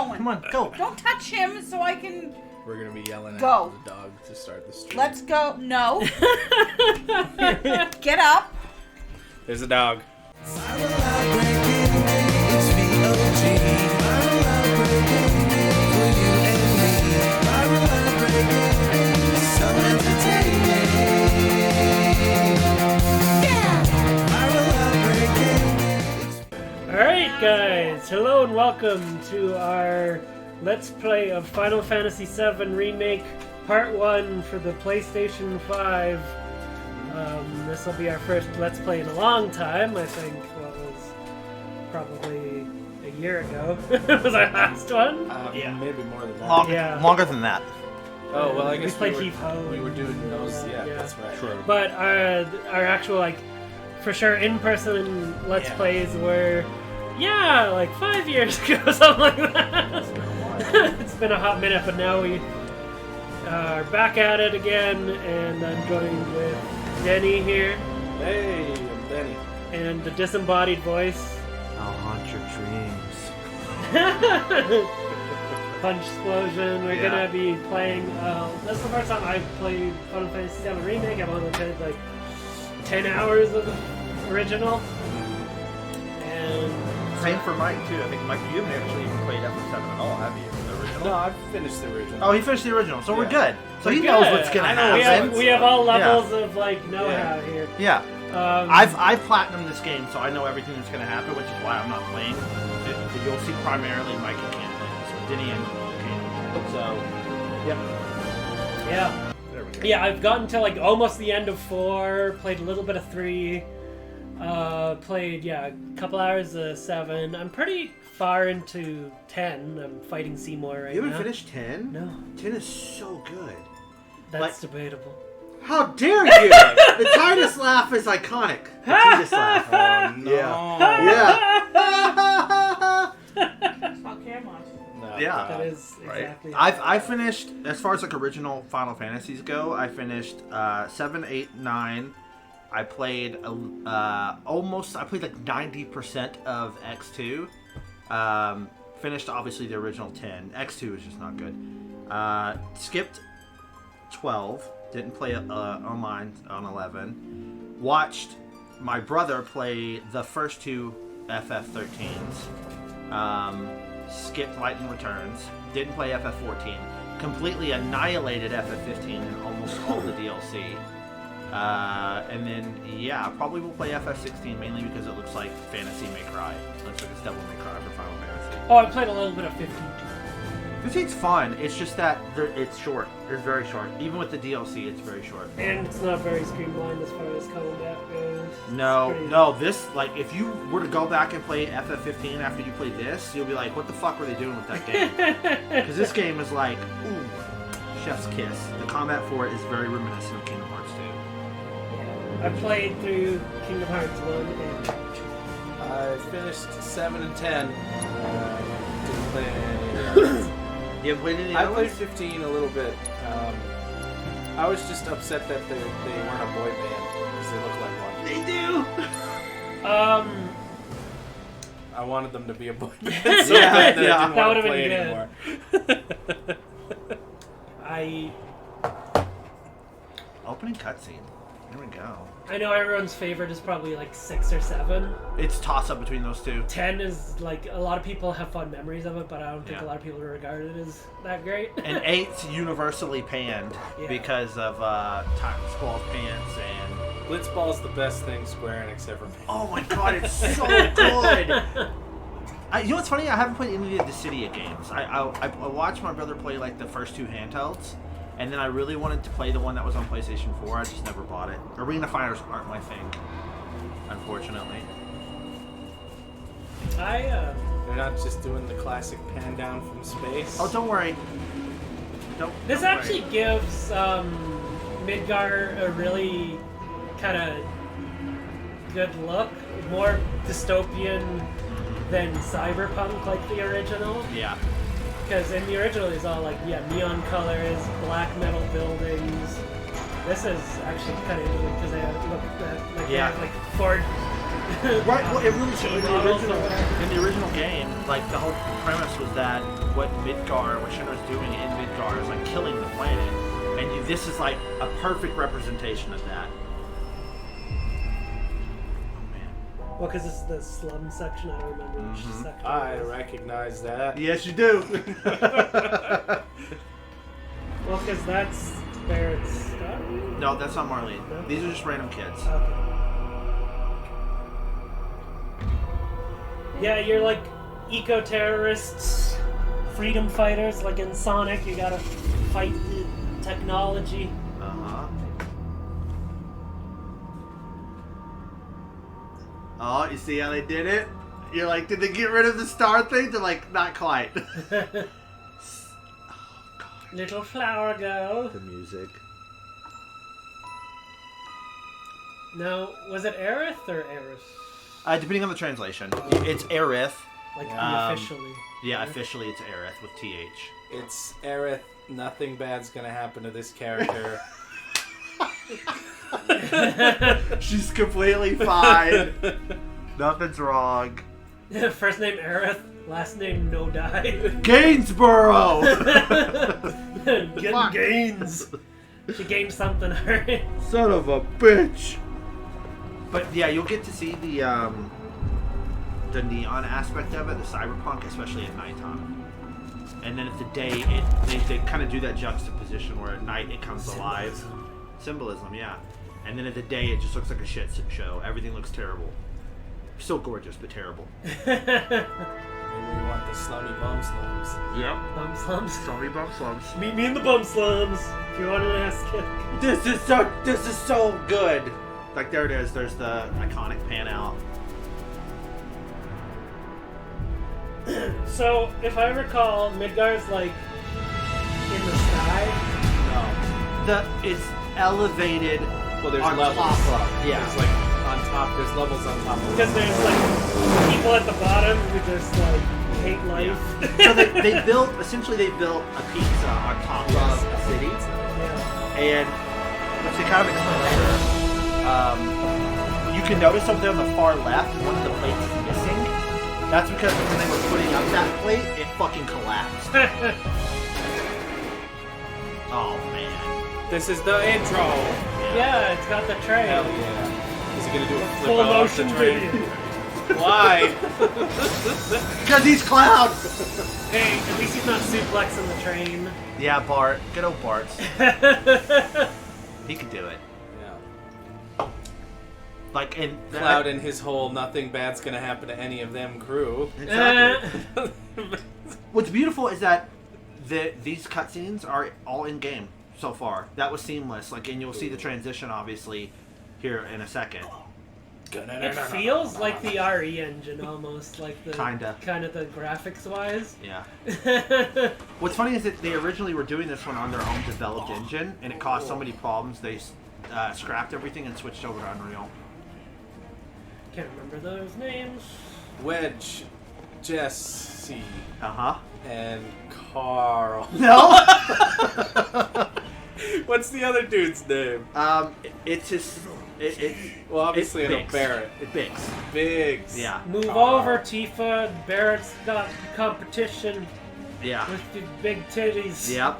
going. Come on, go. Don't touch him so I can... We're going to be yelling at Go. the dog to start the stream. Let's go. No. Get up. There's a dog. It's VOG. For you and me. So entertaining. Alright guys, hello and welcome to our Let's Play of Final Fantasy VII Remake Part 1 for the PlayStation 5. This will be our first Let's Play in a long time. I think what was probably a year ago was our last one. Yeah. Maybe more than that. Yeah. Longer than that. Oh, well, I guess we played we Heave Ho. were doing those. Yeah, yeah. that's right. True. But our actual, like, for sure in-person Let's Plays were, like 5 years ago, something like that. It's been a hot minute, but now we are back at it again, and I'm joined with Denny here. Hey, I'm Denny. And the disembodied voice. I'll haunt your dreams. Punch Explosion. We're gonna be playing, this is the first time I've played Final Fantasy VII Remake. I've only played like 10 hours of the original. And Same for Mike, too. I think, Mike, you haven't actually even played FF7 at all, have you? The original? No, I've finished the original. Oh, he finished the original, so we're Yeah. good. So he We're knows good. what's gonna I know, happen. we have all levels of like know-how here. Yeah. Um, I've platinumed this game, so I know everything that's gonna happen, which is why I'm not playing. You'll see primarily Mike and Cam playing this one. Denny and Cam. So, yep. Yeah. There we go. Yeah, I've gotten to like almost the end of 4, played a little bit of 3, played, a couple hours of 7. I'm pretty far into 10. I'm fighting Seymour right now. You haven't finished 10? No. 10 is so good. That's debatable. How dare you! The Titus laugh is iconic. The Titus laugh. Oh, no. Yeah. That's not Cameron. No, Yeah. God. That is Right. exactly I finished, as far as like original Final Fantasies go, I finished 7, 8, 9. I played I played like 90% of X2. Finished obviously the original 10. X2 is just not good. Skipped 12. Didn't play online on 11. Watched my brother play the first 2 FF13s. Skipped Lightning Returns. Didn't play FF14. Completely annihilated FF15 and almost all the DLC. And then, probably will play FF16 mainly because it looks like Fantasy May Cry. It looks like it's Devil May Cry for Final Fantasy. Oh, I played a little bit of 15 too. 15's fun. It's just that it's short. It's very short. Even with the DLC, it's very short. And it's not very streamlined as far as combat goes. No. This, like, if you were to go back and play FF15 after you play this, you'll be like, what the fuck were they doing with that game? Because this game is like, ooh, chef's kiss. The combat for it is very reminiscent of Kingdom Hearts 2. I played through Kingdom Hearts 1 and 2. I finished 7 and 10. Didn't play any of the others. You haven't played any I other played ones? 15 a little bit. I was just upset that they weren't a boy band because they look like one. They do! I wanted them to be a boy band so bad that I didn't That want would've to play been good. anymore. Opening cutscene. Here we go. I know everyone's favorite is probably like 6 or 7. It's toss up between those two. 10 is like, a lot of people have fond memories of it, but I don't think Yeah. a lot of people regard it as that great. And 8's universally panned because of Squall's pants and... Blitzball's the best thing Square Enix ever made. Oh my god, it's so good! You know what's funny? I haven't played any of the Dissidia games. I watched my brother play like the first 2 handhelds, and then I really wanted to play the one that was on PlayStation 4. I just never bought it. Arena fighters aren't my thing, unfortunately. They're not just doing the classic pan down from space. Oh, don't worry. This don't actually worry. gives Midgar a really kind of good look, more dystopian than cyberpunk like the original. Yeah. Because in the original it's all like, neon colors, black metal buildings. This is actually kind of interesting because they have, they have like Ford Right. Well, it really should. In the original game, like the whole premise was that what Shinra's doing in Midgar is like killing the planet, and this is like a perfect representation of that. Well, because it's the slum section, I don't remember which section. I it was. recognize that. Yes, you do. Well, because that's Barrett's stuff. No, that's not Marlene. No? These are just random kids. Okay. Yeah, you're like eco-terrorists, freedom fighters, like in Sonic, you gotta fight the technology. Uh-huh. Oh, you see how they did it? You're like, did they get rid of the star thing? They're like, not quite. Little flower girl. The music. Now, was it Aerith or Eris? Depending on the translation. It's Aerith. Like, Um, officially. Yeah, officially it's Aerith with TH. It's Aerith. Nothing bad's gonna happen to this character. She's completely fine. Nothing's wrong. First name Aerith, last name No Die. Gainsborough! Getting gains. She gained something, alright? Son of a bitch! But yeah, you'll get to see the neon aspect of it, the cyberpunk, especially at nighttime. And then at the day, they kind of do that juxtaposition where at night it comes alive. Symbolism, yeah. And then at the day, it just looks like a shit show. Everything looks terrible. Still gorgeous, but terrible. Maybe we want the slummy bum slums. Yep. Bum slums. Sorry, bum slums. Meet me in the bum slums if you want to ask it. This is so good. Like there it is. There's the iconic pan out. So, if I recall, Midgar's like in the sky. It's elevated. Well, there's on levels. top of. Yeah. There's like on top. There's levels on top of. Because there's like people at the bottom who just like hate life. So they built a pizza on top of a city, Yeah. and which they kind of explain later. You can notice over there on the far left, one of the plates is missing. That's because when they were putting up that plate, it fucking collapsed. Oh man. This is the intro. Yeah, it's got the train. Hell yeah. Is he gonna do a flip Full off motion the train? video. Why? Because he's Cloud! Hey, at least he's not suplexing the train. Yeah, Bart. Good old Bart. He could do it. Yeah. Like, and Cloud and his whole nothing bad's gonna happen to any of them crew. Exactly. What's beautiful is that these cutscenes are all in game so far. That was seamless. Like, and you'll see the transition obviously here in a second. It feels like the RE engine almost, like the kind of the graphics wise. Yeah. What's funny is that they originally were doing this one on their own developed engine, and it caused so many problems they scrapped everything and switched over to Unreal. Can't remember those names. Wedge, Jesse, and Carl. No. What's the other dude's name? It's his. Well, obviously I know Barrett. It's Biggs. Biggs. Yeah. Move over, Tifa. Barrett's got competition Yeah. with the big titties. Yep.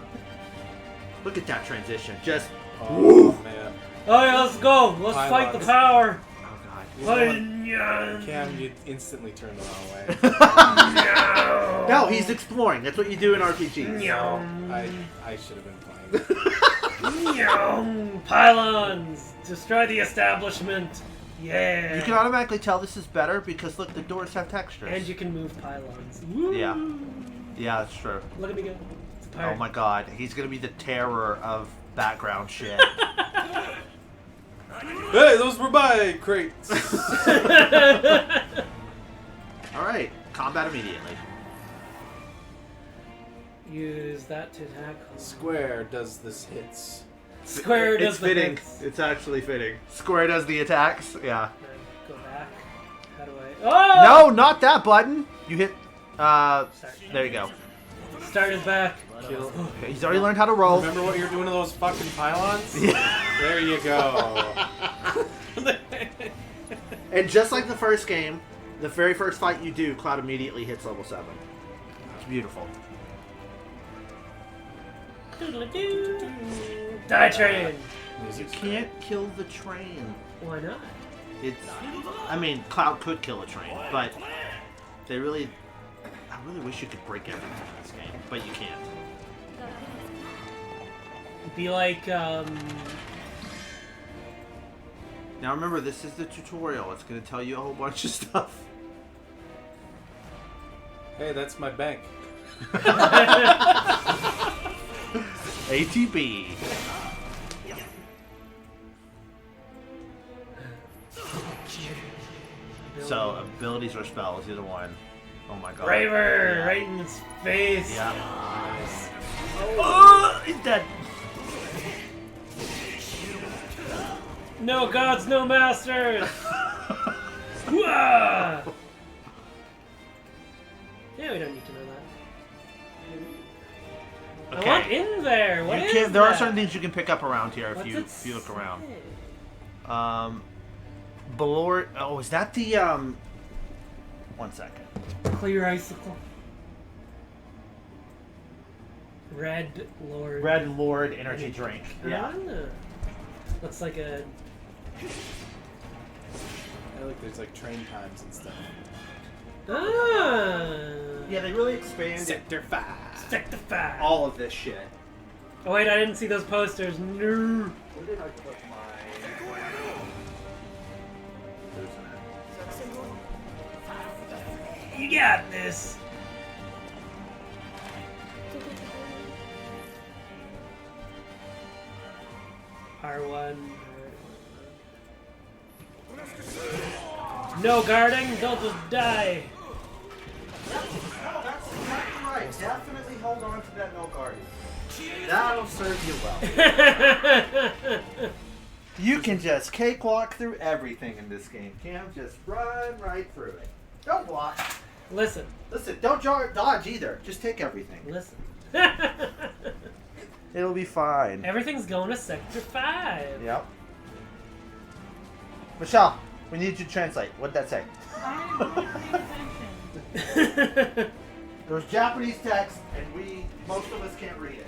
Look at that transition. Just. Oh man. Alright, let's go. Let's fight the power. Oh god. Cam, you instantly turned the wrong way. No, he's exploring. That's what you do in RPGs. I should have been playing. Pylons! Destroy the establishment! Yeah! You can automatically tell this is better because look, the doors have textures. And you can move pylons. Yeah. Yeah, that's true. Look at me go. It's a pirate. Oh my god, he's gonna be the terror of background shit. Hey, those were my crates! Alright, combat immediately. Use that to attack. Square does this hits. Square does It's the fitting. hits. It's actually fitting. Square does the attacks. Yeah. Go back. How do I... Oh! No, not that button. You hit. Start. There you go. Start is back. Kill. Okay, he's already learned how to roll. Remember what you're doing to those fucking pylons? Yeah. There you go. And just like the first game, the very first fight you do, Cloud immediately hits level 7. It's beautiful. Die train. You can't kill the train. Why not? It's. I mean, Cloud could kill a train, but they really. I really wish you could break everything in this game, but you can't. Be like, Now remember, this is the tutorial. It's going to tell you a whole bunch of stuff. Hey, that's my bank. ATB. So, abilities or spells, either one. Oh my god. Raver, Yeah. right in his face. Yeah. Oh, he's dead. No gods, no masters. Hooah! Yeah, we don't need to know that. Okay. I want in there. What You is can't, there are that? certain things you can pick up around here What's if it you look around. say? Belor. Oh, is that the 1 second. Clear icicle. Red Lord. Red Lord energy drink. Yeah. Ah. Looks like a. I like there's like train times and stuff. Ah. Yeah, they really expanded Sector 5. Sector 5. all of this shit. Oh wait, I didn't see those posters. No. Where did I put my? You got this. R1. No guarding, they'll just die. No, that's exactly right. Definitely hold on to that no guarding. That'll serve you well. You can just cakewalk through everything in this game, Cam. Just run right through it. Don't block. Listen, Listen, don't dodge either. Just take everything. listen. It'll be fine. Everything's going to Sector 5. Yep. Michelle, we need you to translate. What'd that say? I'm not paying attention. There's Japanese text, and most of us can't read it.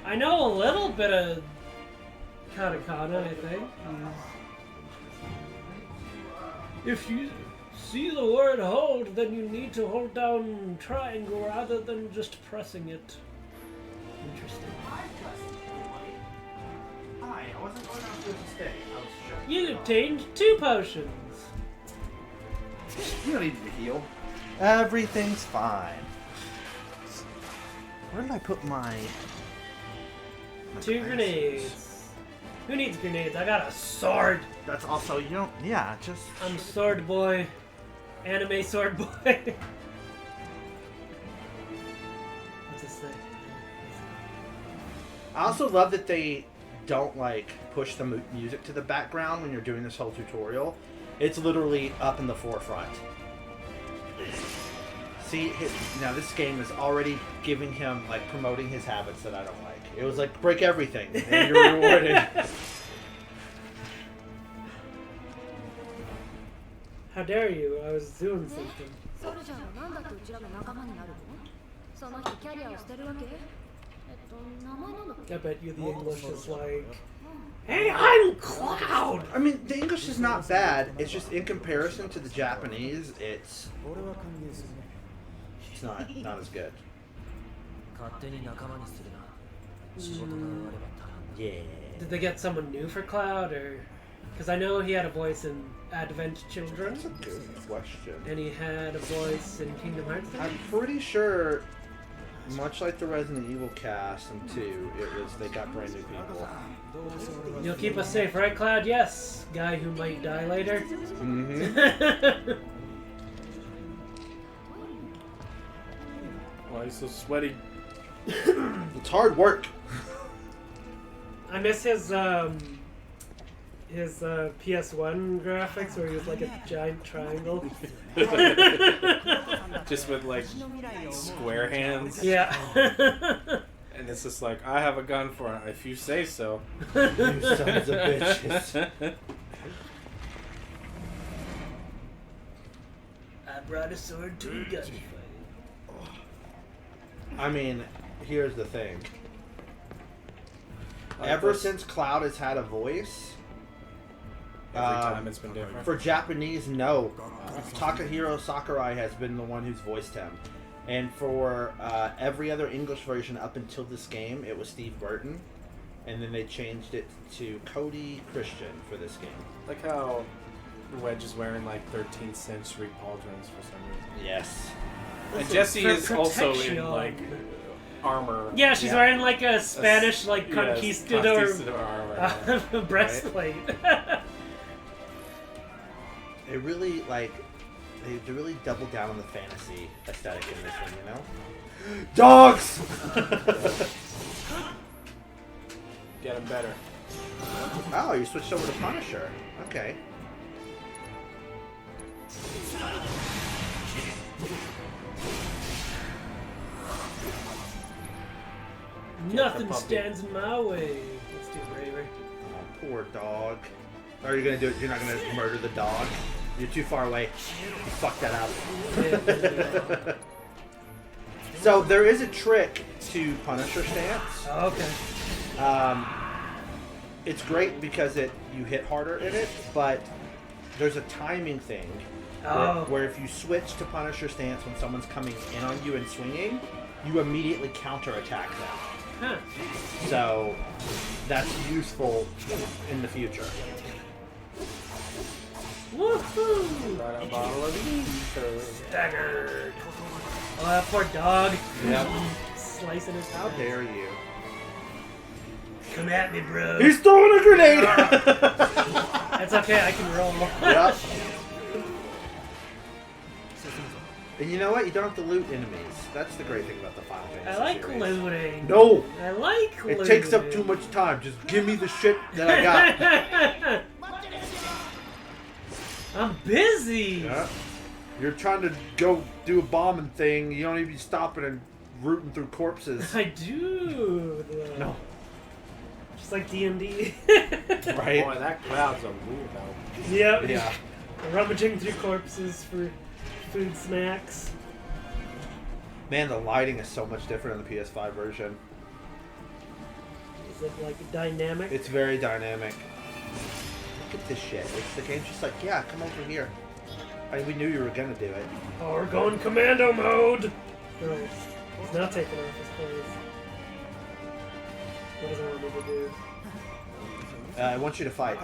I know a little bit of katakana, I think. If you see the word hold, then you need to hold down triangle rather than just pressing it. Interesting. Hi, I wasn't going out to mistake. I was sure. You obtained 2 potions. You don't need to heal. Everything's fine. Where did I put my 2 grenades. Who needs grenades? I got a sword. That's also, you don't, yeah, just... I'm sword boy. Anime sword boy. What's this thing? I also love that they don't, like, push the music to the background when you're doing this whole tutorial. It's literally up in the forefront. See, now this game is already giving him, like, promoting his habits that I don't like. It was like, break everything, and you're rewarded. How dare you? I was doing something. ソルジャーは何だってうちらの仲間になるの？その人キャリアを捨てるわけ？名前なんだっけ？ I bet you the English is like, hey, I'm Cloud! I mean, the English is not bad. It's just in comparison to the Japanese, it's not as good. Yeah. Did they get someone new for Cloud, or... Because I know he had a voice in Advent Children, That's a good question. and he had a voice in Kingdom Hearts. I'm pretty sure, much like the Resident Evil cast in 2, they got brand new people. You'll keep us safe, right, Cloud? Yes, guy who might die later. Mm-hmm. Why are you so sweaty? It's hard work. I miss his PS1 graphics where he was like a giant triangle. Just with like square hands. Yeah. And it's just like, I have a gun for it if you say so. You sons of bitches. brought a sword to a gunfight. I mean, here's the thing. Ever since Cloud has had a voice, Every time it's been different. for Japanese, no. Takahiro Sakurai has been the one who's voiced him. And for every other English version up until this game, it was Steve Burton. And then they changed it to Cody Christian for this game. Like how Wedge is wearing like 13th century pauldrons for some reason. Yes. And Jessie for is also protection. in like armor. Yeah, she's wearing like a Spanish like Yes, conquistador conquistador armor. breastplate. They really, like, they really double down on the fantasy aesthetic in this one, you know? Dogs! Get him better. Oh, you switched over to Punisher. Okay. Nothing puppy. stands in my way. Let's do bravery. Oh, poor dog. Are you gonna do it? You're not gonna murder the dog? You're too far away. You fucked that up. So there is a trick to Punisher stance. Okay. It's great because you hit harder in it, but there's a timing thing where if you switch to Punisher stance when someone's coming in on you and swinging, you immediately counterattack them. Huh. So that's useful in the future. Woohoo! Got a bottle of ether. Staggered. Oh, that poor dog. Yep. Slicing his How face. dare you? Come at me, bro. He's throwing a grenade! That's okay, I can roll. Yep. And you know what? You don't have to loot enemies. That's the great thing about the Final Fantasy I like series. looting. No! I like looting. It takes up too much time. Just give me the shit that I got. I'm busy. Yeah. You're trying to go do a bombing thing. You don't even be stopping and rooting through corpses. I do. No. Just like D&D. Right? Boy, that Cloud's a weirdo. Yep. Yeah. Rummaging through corpses for food snacks. Man, the lighting is so much different in the PS5 version. Is it like dynamic? It's very dynamic. Look at this shit. The game's just like, yeah, come over here. We knew you were gonna do it. Oh, we're going commando mode! No, he's not taking off his clothes. What does it want me to do? I want you to fight.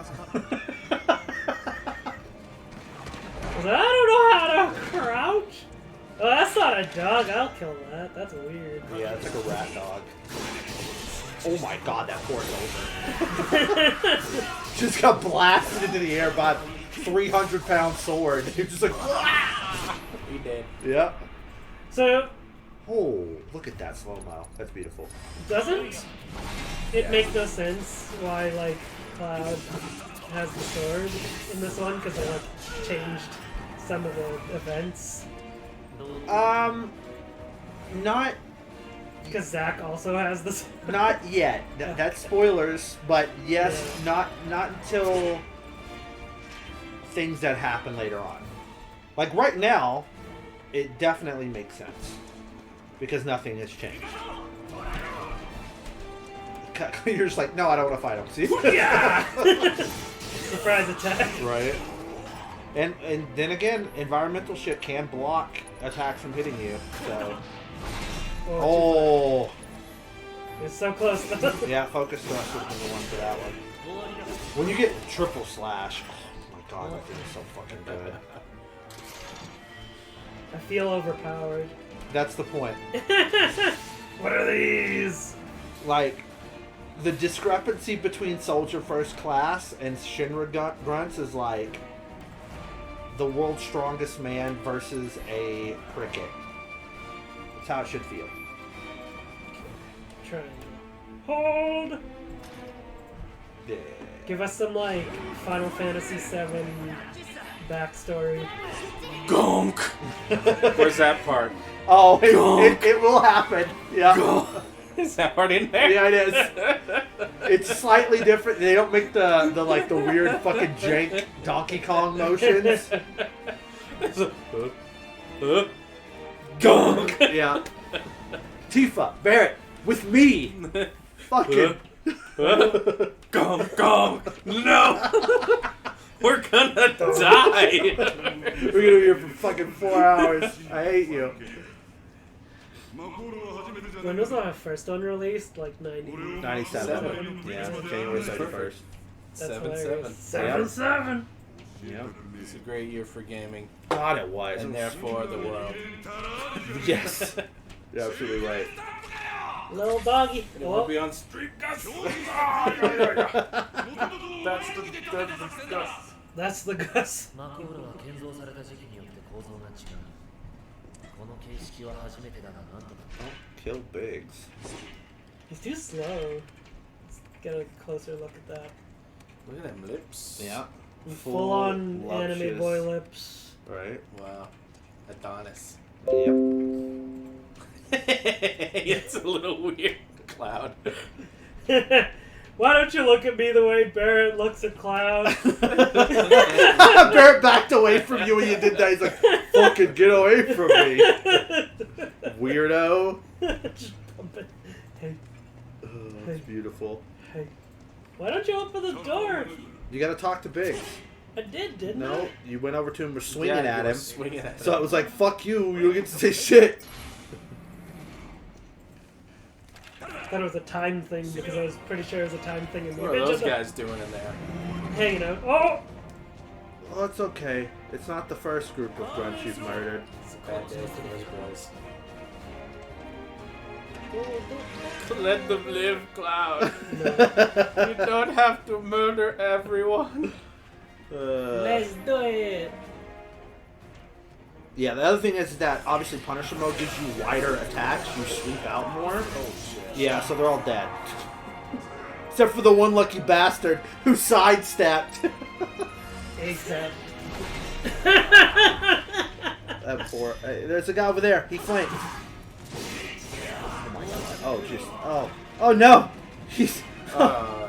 I don't know how to crouch! Oh, that's not a dog. I'll kill that. That's weird. Yeah, it's like a rat dog. Oh my god, that poor soldier. Just got blasted into the air by a 300-pound sword. You're just like, ah! He did. Yep. So, Oh, look at that slow-mo. That's beautiful. doesn't it make no sense why, like, Cloud has the sword in this one? Because they, like, changed some of the events? Not Because Zack also has this. not yet. That's spoilers, but yes, Yeah. not until things that happen later on. Like right now, it definitely makes sense because nothing has changed. You're just like, no, I don't want to fight him. See? Yeah! Surprise attack. Right. And then again, environmental shit can block attacks from hitting you. So. Oh. It's so close though. Yeah, focus thrust would have been the one for that one. When you get triple slash, oh my god, that thing is so fucking good. I feel overpowered. That's the point. What are these? Like, the discrepancy between Soldier First Class and Shinra Grunts is like the world's strongest man versus a cricket. That's how it should feel. Trying. Hold! Yeah. Give us some, like, Final Fantasy VII backstory. Gonk! Where's that part? Oh, it will happen. Yeah. Is that part in there? Yeah, it is. It's slightly different. They don't make the like the weird fucking jank Donkey Kong motions. Gunk! Yeah. Tifa, Barrett, with me. Fucking. Gunk, gunk! No! We're gonna die! We're gonna be here for fucking 4 hours. I hate you. When was the first one released? Like 90. 97. Yeah, January 31st. That's 7-7. hilarious. Yeah. 7-7. Yep. It's a great year for gaming, God, it was. and therefore the world. Yes. You're absolutely right. Little doggy. You want Oh, to be on Street Gus? That's the Gus. that's the Gus. マコールは建造された時期によって構造が違う。この形式は初めてだがなんとか。 Kill Biggs. He's too slow. Let's get a closer look at that. Look at them lips. Yeah. Full on luscious. anime boy lips. Right. Wow. Adonis. Yep. It's a little weird. Cloud. Why don't you look at me the way Barrett looks at Cloud? Barrett backed away from you when you did that. He's like, fucking get away from me. Weirdo. Just bump it. Hey, Oh, that's beautiful. hey. Why don't you open the door? You gotta talk to Biggs. I did, didn't I? No, you went over to him, were swinging Yeah, at you were him. Swinging at So him. it was like, fuck you, you don't get to say shit. I thought it was a time thing because I was pretty sure it was a time thing in the What are image those of the- guys doing in there? hanging out. Oh! Oh, it's okay. It's not the first group of grunts you've murdered. It's a bad day for those boys. Let them live, Cloud. You don't have to murder everyone. Let's do it! Yeah, the other thing is that obviously Punisher mode gives you wider attacks. You sweep out more. Oh shit. Yeah, so they're all dead. Except for the one lucky bastard who sidestepped. ASAP. That poor. There's a guy over there. He flanked. Oh, jeez. Oh. Oh, no! He's.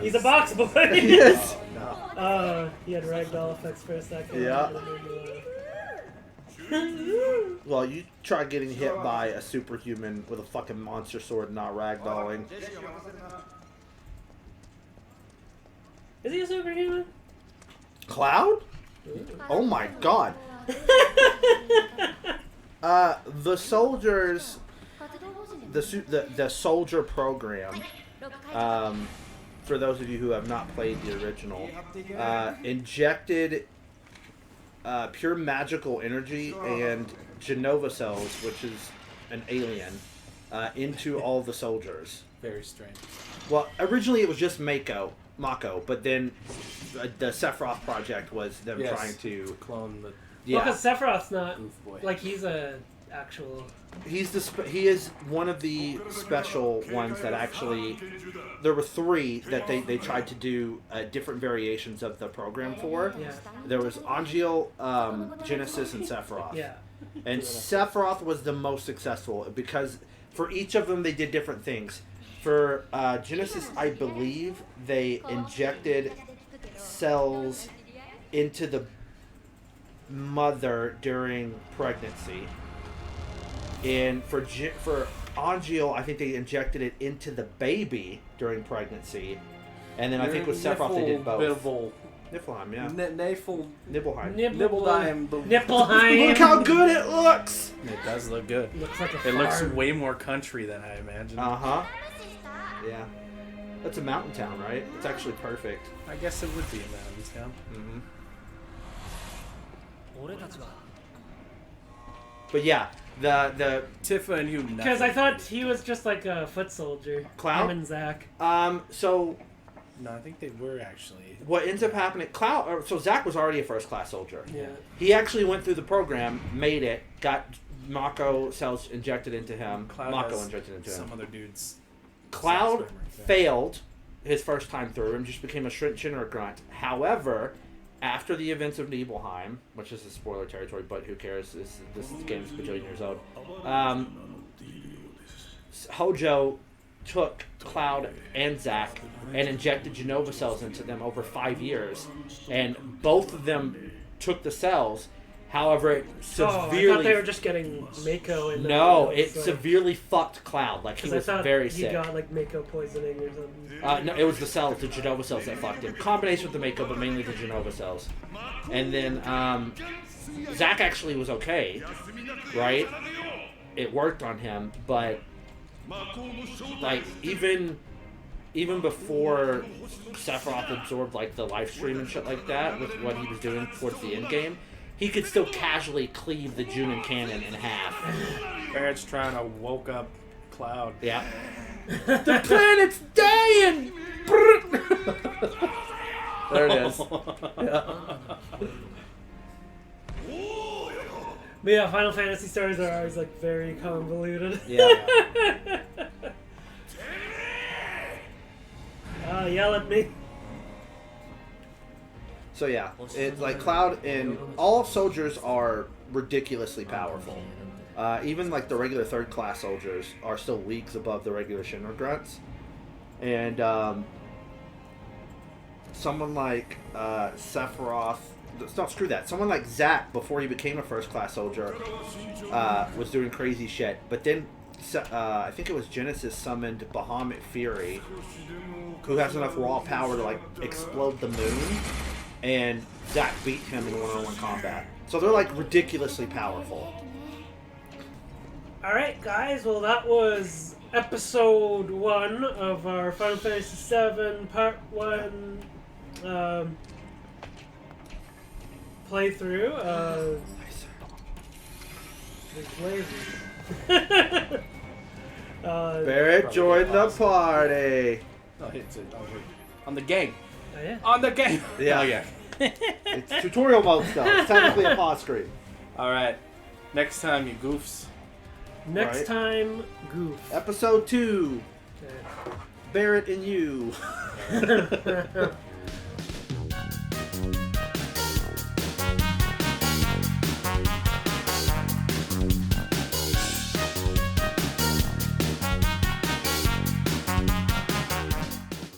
He's a box boy! He is. No. He had ragdoll effects for a second. Yeah. That made me laugh. Well, you try getting hit by a superhuman with a fucking monster sword and not ragdolling. Is he a superhuman? Cloud? Oh my god. The soldiers, the soldier program, for those of you who have not played the original, injected pure magical energy and Genova cells, which is an alien, into all the soldiers. Very strange. Well, originally it was just Mako, but then the Sephiroth project was them Yes. trying to. Clone the Yeah, Because Sephiroth's not goof boy. like he's a actual. he is one of the special ones that actually. There were 3 that they tried to do different variations of the program for. Yeah. There was Angeal, Genesis, and Sephiroth. Yeah. And Sephiroth was the most successful because for each of them they did different things. For Genesis, I believe they injected cells into the mother during pregnancy. And for Angeal, I think they injected it into the baby during pregnancy. And then I think with Sephiroth they did both. Niflheim, yeah. Nibelheim. Nibblheim. Nipplheim. Look how good it looks! It does look good. Looks like a It farm. looks way more country than I imagined. Uh-huh. Yeah. That's a mountain town, right? It's actually perfect. I guess it would be a mountain town. Mm-hmm. 俺たちは But yeah, the Tifa and you. Because I thought he was just like a foot soldier. Cloud? Him and Zack. so No, I think they were actually. what ends up happening? So Zack was already a first class soldier. Yeah. He actually went through the program, made it, got Mako cells injected into him. Cloud Mako has injected into him. some other dudes. Cloud Cells right there. failed his first time through and just became a Shinra grunt. However, after the events of Nibelheim, which is a spoiler territory, but who cares? This game is a bajillion years old. Hojo took Cloud and Zack and injected Genova cells into them over 5 years, and both of them took the cells However, it Oh, I severely thought they were just getting Mako in no, the it severely fucked Cloud. Like he 'cause I was thought very he sick. got like Mako poisoning or something. No, it was the cells, the Genova cells that fucked him. Combination with the Mako, but mainly the Genova cells. And then Zack actually was okay, right? It worked on him, but like even before Sephiroth absorbed like the live stream and shit like that with what he was doing towards the end game, he could still casually cleave the Junin cannon in half. Barrett's trying to woke up Cloud. Yeah. The planet's dying! There it is. But yeah, Final Fantasy stories are always like very convoluted. Yeah. Yell at me. So yeah, it's like Cloud and all soldiers are ridiculously powerful. Even like the regular third class soldiers are still leagues above the regular Shinra grunts. And someone like Sephiroth, no, screw that. Someone like Zack, before he became a first class soldier, was doing crazy shit. But then I think it was Genesis summoned Bahamut Fury, who has enough raw power to like explode the moon, and Zack beat him in one-on-one combat. So they're like ridiculously powerful. Alright, guys, well, that was episode 1 of our Final Fantasy VII Part 1 playthrough. Barrett joined the party. Oh, it's on the game. Oh, yeah. On the game. Yeah. Oh, yeah. It's tutorial mode stuff. It's technically a pause screen. All right. Next time, you goofs. Next Right. time, Goof. Episode 2. Okay. Barrett and you.